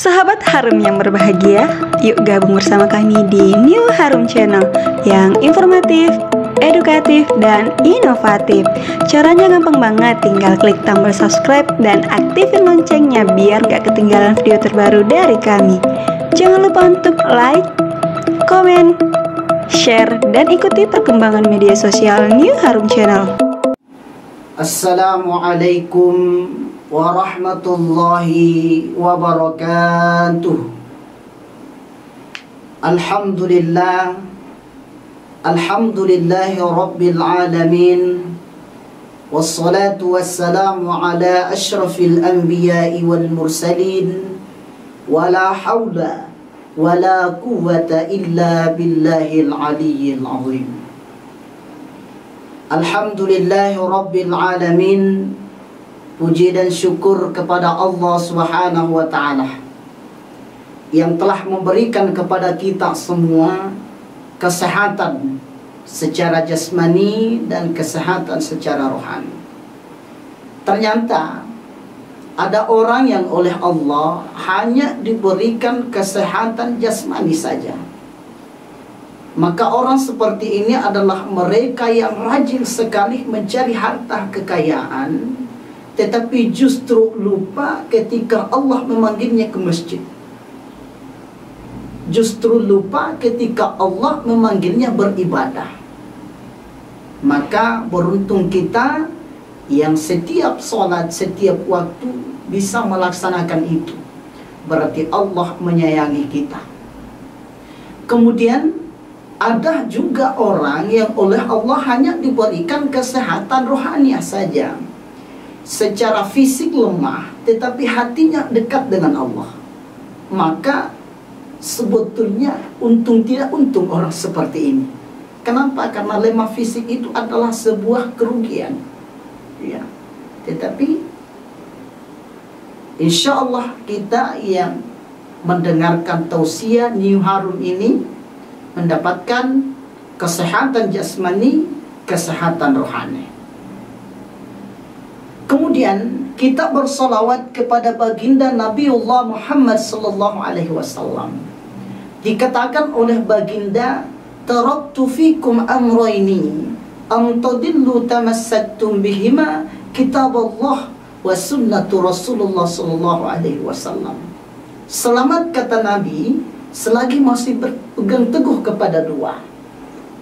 Sahabat Harum yang berbahagia, yuk gabung bersama kami di New Harum Channel yang informatif, edukatif, dan inovatif. Caranya gampang banget, tinggal klik tombol subscribe dan aktifin loncengnya biar gak ketinggalan video terbaru dari kami. Jangan lupa untuk like, komen, share, dan ikuti perkembangan media sosial New Harum Channel. Assalamualaikum warahmatullahi wabarakatuh. Alhamdulillahi rabbil alamin. Wassalatu wassalamu ala ashrafil anbiya'i wal mursalin. Wala hawla wala quwwata illa billahil aliyyil azim. Alhamdulillahi rabbil alamin. Puji dan syukur kepada Allah Subhanahu wa ta'ala yang telah memberikan kepada kita semua kesehatan secara jasmani dan kesehatan secara rohani. Ternyata ada orang yang oleh Allah hanya diberikan kesehatan jasmani saja. Maka orang seperti ini adalah mereka yang rajin sekali mencari harta kekayaan, tetapi justru lupa ketika Allah memanggilnya ke masjid. Justru lupa ketika Allah memanggilnya beribadah. Maka beruntung kita yang setiap sholat, setiap waktu bisa melaksanakan itu. Berarti Allah menyayangi kita. Kemudian ada juga orang yang oleh Allah hanya diberikan kesehatan rohaniah saja. Secara fisik lemah, tetapi hatinya dekat dengan Allah. Maka sebetulnya untung tidak untung orang seperti ini. Kenapa? Karena lemah fisik itu adalah sebuah kerugian, ya. Tetapi insya Allah kita yang mendengarkan tausiah New Harum ini mendapatkan kesehatan jasmani, kesehatan rohani. Kemudian kita bersolawat kepada baginda Nabiullah Muhammad sallallahu alaihi wasallam. Dikatakan oleh baginda, taraktu fikum amrayni am tadillu tamassaktum bihima, kitabullah wa sunnatu Rasulullah sallallahu alaihi wasallam. Selamat, kata Nabi, selagi masih berpegang teguh kepada dua.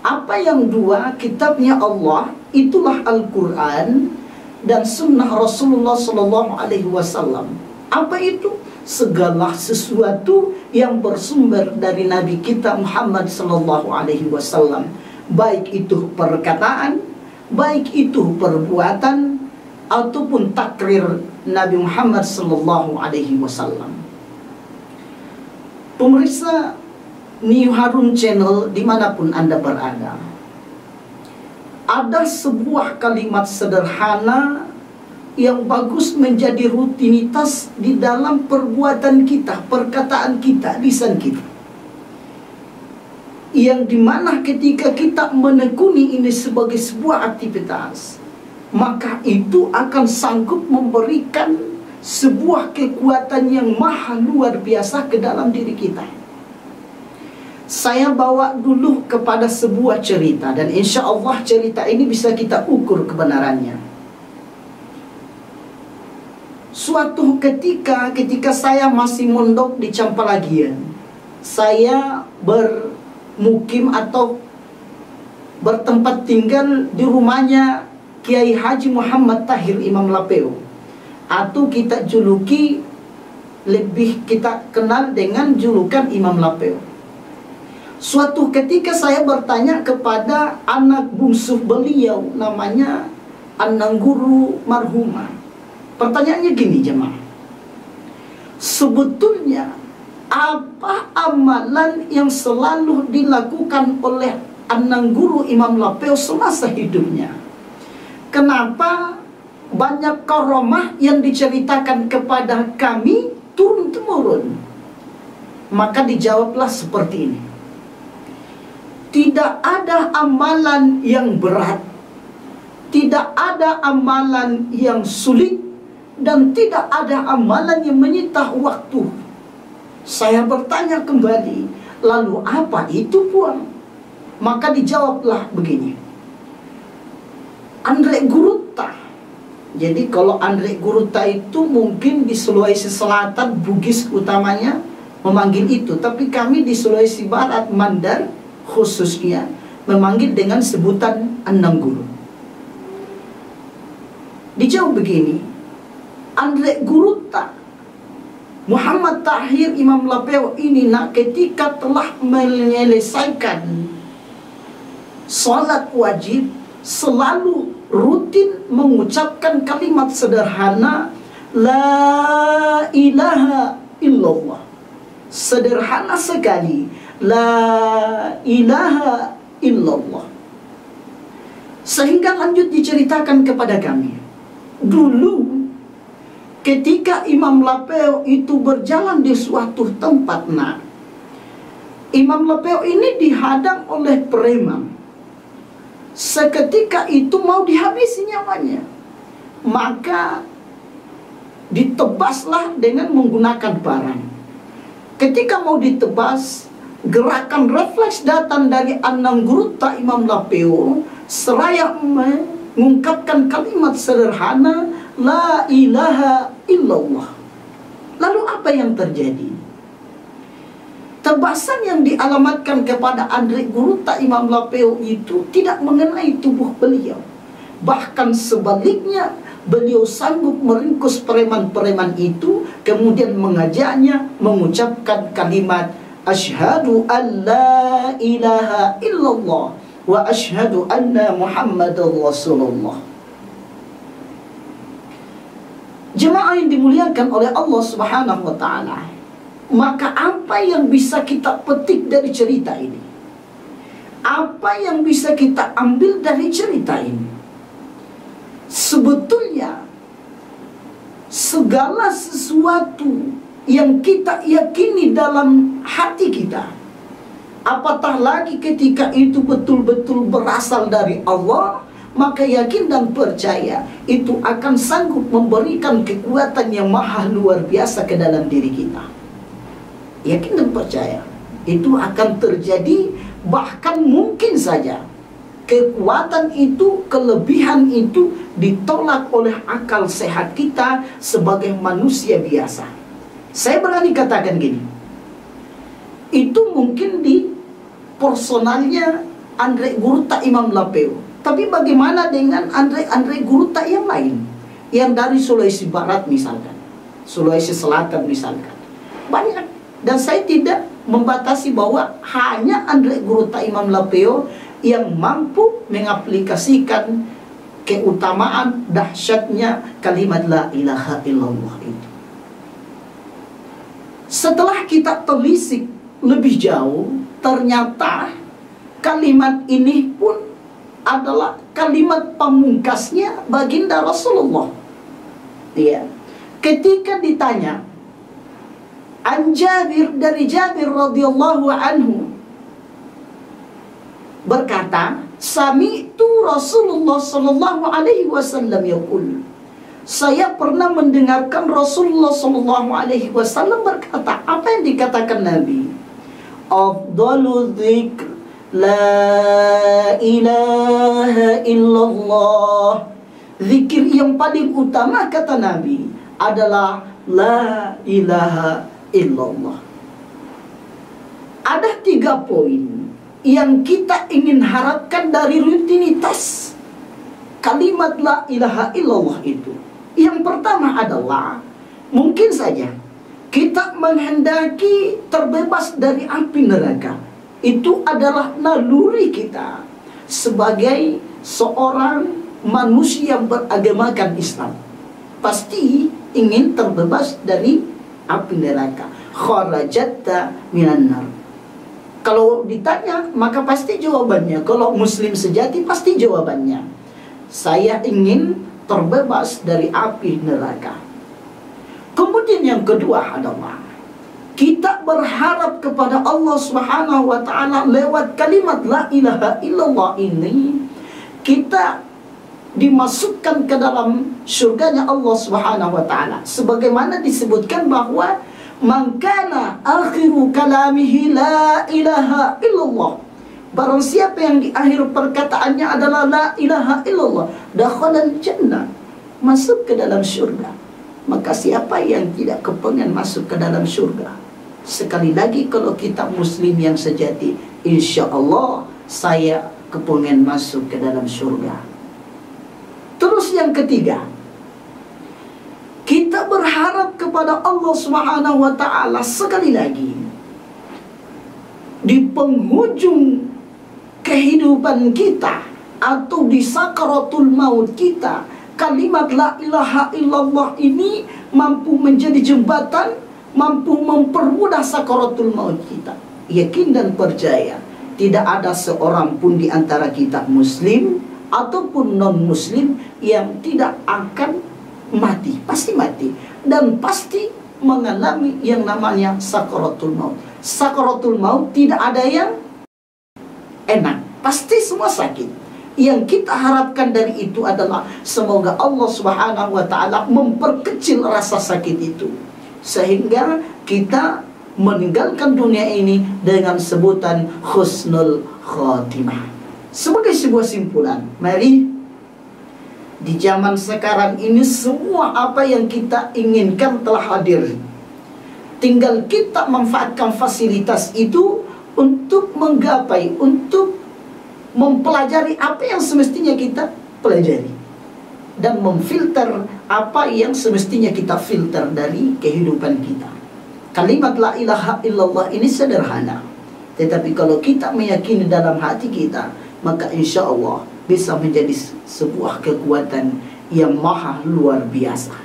Apa yang dua? Kitabnya Allah, itulah Al-Quran, dan sunnah Rasulullah Sallallahu Alaihi Wasallam. Apa itu? Segala sesuatu yang bersumber dari Nabi kita Muhammad Sallallahu Alaihi Wasallam, baik itu perkataan, baik itu perbuatan, ataupun takrir Nabi Muhammad Sallallahu Alaihi Wasallam. Pemirsa New Harum Channel dimanapun Anda berada, ada sebuah kalimat sederhana yang bagus menjadi rutinitas di dalam perbuatan kita, perkataan kita, lisan kita. Yang dimana ketika kita menekuni ini sebagai sebuah aktivitas, maka itu akan sanggup memberikan sebuah kekuatan yang maha luar biasa ke dalam diri kita. Saya bawa dulu kepada sebuah cerita, dan insya Allah cerita ini bisa kita ukur kebenarannya. Suatu ketika saya masih mondok di Campalagian, saya bermukim atau bertempat tinggal di rumahnya Kiai Haji Muhammad Tahir Imam Lapeo, atau kita juluki, lebih kita kenal dengan julukan Imam Lapeo. Suatu ketika saya bertanya kepada anak bungsu beliau, namanya Anangguru Marhumah. Pertanyaannya gini, jemaah. Sebetulnya apa amalan yang selalu dilakukan oleh Anangguru Imam Lapeo semasa hidupnya? Kenapa banyak karomah yang diceritakan kepada kami turun-temurun? Maka dijawablah seperti ini. Tidak ada amalan yang berat, tidak ada amalan yang sulit, dan tidak ada amalan yang menyita waktu Saya bertanya kembali, lalu apa itu puang? Maka dijawablah begini, Anggrek Guruta. Jadi kalau Anggrek Guruta itu mungkin di Sulawesi Selatan, Bugis utamanya memanggil itu. Tapi kami di Sulawesi Barat, Mandar khususnya, memanggil dengan sebutan Anang Guru. Dijawab begini, Anggrek Guruta Muhammad Tahir Imam Lapeo ini ketika telah menyelesaikan salat wajib, selalu rutin mengucapkan kalimat sederhana La ilaha illallah. Sederhana sekali, La ilaha illallah. Sehingga lanjut diceritakan kepada kami, dulu ketika Imam Lapeo itu berjalan di suatu tempat, Imam Lapeo ini dihadang oleh preman. Seketika itu mau dihabisi nyawanya, maka ditebaslah dengan menggunakan parang. Ketika mau ditebas, gerakan refleks datang dari Anang Guruta Imam Lapeo, seraya mengungkapkan kalimat sederhana La ilaha illallah. Lalu apa yang terjadi? Tebasan yang dialamatkan kepada Anggrek Guruta Imam Lapeo itu tidak mengenai tubuh beliau. Bahkan sebaliknya, beliau sanggup meringkus preman-preman itu, kemudian mengajaknya mengucapkan kalimat Asyhadu an la ilaha illallah wa asyhadu anna Muhammadar Rasulullah. Jemaah yang dimuliakan oleh Allah Subhanahu wa ta'ala, maka apa yang bisa kita petik dari cerita ini? Apa yang bisa kita ambil dari cerita ini? Sebetulnya segala sesuatu yang kita yakini dalam hati kita, apatah lagi ketika itu betul-betul berasal dari Allah, maka yakin dan percaya itu akan sanggup memberikan kekuatan yang maha luar biasa ke dalam diri kita. Yakin dan percaya itu akan terjadi, bahkan mungkin saja kekuatan itu, kelebihan itu ditolak oleh akal sehat kita sebagai manusia biasa. Saya berani katakan gini, itu mungkin di personalnya Anggrek Guruta Imam Lapeo. Tapi bagaimana dengan Anggrek Guruta yang lain, yang dari Sulawesi Barat misalkan, Sulawesi Selatan misalkan, banyak. Dan saya tidak membatasi bahwa hanya Anggrek Guruta Imam Lapeo yang mampu mengaplikasikan keutamaan dahsyatnya kalimat La ilaha illallah itu. Setelah kita telisik lebih jauh, ternyata kalimat ini pun adalah kalimat pamungkasnya baginda Rasulullah. Ya. Ketika ditanya an Jabir, dari Jabir radhiyallahu anhu berkata, sami'tu Rasulullah sallallahu alaihi wasallam yaqul, saya pernah mendengarkan Rasulullah sallallahu alaihi wasallam berkata. Apa yang dikatakan Nabi? Afdalu dzikr La ilaha illallah. Zikir yang paling utama, kata Nabi, adalah La ilaha illallah. Ada 3 poin yang kita ingin harapkan dari rutinitas kalimat La ilaha illallah itu. Yang pertama adalah, mungkin saja kita menghendaki terbebas dari api neraka. Itu adalah naluri kita sebagai seorang manusia yang beragamakan Islam. Pasti ingin terbebas dari api neraka. Kharajatta minan nar. Kalau ditanya, maka pasti jawabannya. Kalau muslim sejati, pasti jawabannya, saya ingin terbebas dari api neraka. Kemudian yang kedua adalah, kita berharap kepada Allah Subhanahu wa ta'ala lewat kalimat La ilaha illallah ini, kita dimasukkan ke dalam surganya Allah Subhanahu wa ta'ala. Sebagaimana disebutkan bahwa Man kana akhiru kalamihi la ilaha illallah. Barang siapa yang di akhir perkataannya adalah la ilaha illallah, dakhalal jannah, masuk ke dalam surga. Maka siapa yang tidak kepengen masuk ke dalam surga? Sekali lagi, kalau kita muslim yang sejati, insya Allah saya kepengen masuk ke dalam surga. Terus yang ketiga, kita berharap kepada Allah Subhanahu wa ta'ala sekali lagi, di penghujung kehidupan kita atau di sakaratul maut kita, kalimat la ilaha illallah ini mampu menjadi jembatan, mampu mempermudah sakaratul maut kita. Yakin dan percaya, tidak ada seorang pun di antara kita muslim ataupun non muslim yang tidak akan mati. Pasti mati, dan pasti mengalami yang namanya sakaratul maut. Sakaratul maut tidak ada yang enak, pasti semua sakit. Yang kita harapkan dari itu adalah semoga Allah Subhanahu wa ta'ala memperkecil rasa sakit itu, sehingga kita meninggalkan dunia ini dengan sebutan husnul khotimah. Sebagai sebuah simpulan, mari di zaman sekarang ini semua apa yang kita inginkan telah hadir. Tinggal kita manfaatkan fasilitas itu untuk menggapai, untuk mempelajari apa yang semestinya kita pelajari, dan memfilter apa yang semestinya kita filter dari kehidupan kita. Kalimat la ilaha illallah ini sederhana, tetapi kalau kita meyakini dalam hati kita, maka insya Allah bisa menjadi sebuah kekuatan yang maha luar biasa.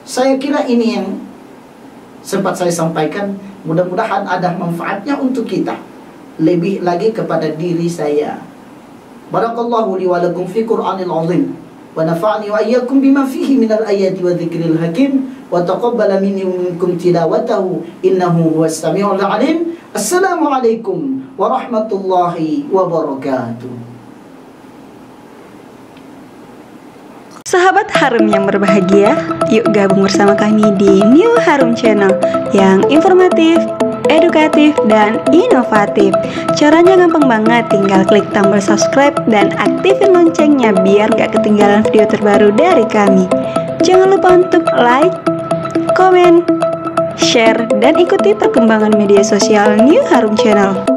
Saya kira ini yang sempat saya sampaikan. Mudah-mudahan ada manfaatnya untuk kita, lebih lagi kepada diri saya. Barakallahu li wa lakum fi Qur'anil azim, wa nafa'ani wa iyyakum bima fihi minal ayati wa dzikril hakim, wa taqabbala minni wa minkum tilawatahu innahu huwas samiul alim. Assalamualaikum warahmatullahi wabarakatuh. Sahabat Harum yang berbahagia, yuk gabung bersama kami di New Harum Channel yang informatif, edukatif, dan inovatif. Caranya gampang banget, tinggal klik tombol subscribe dan aktifin loncengnya biar gak ketinggalan video terbaru dari kami. Jangan lupa untuk like, komen, share, dan ikuti perkembangan media sosial New Harum Channel.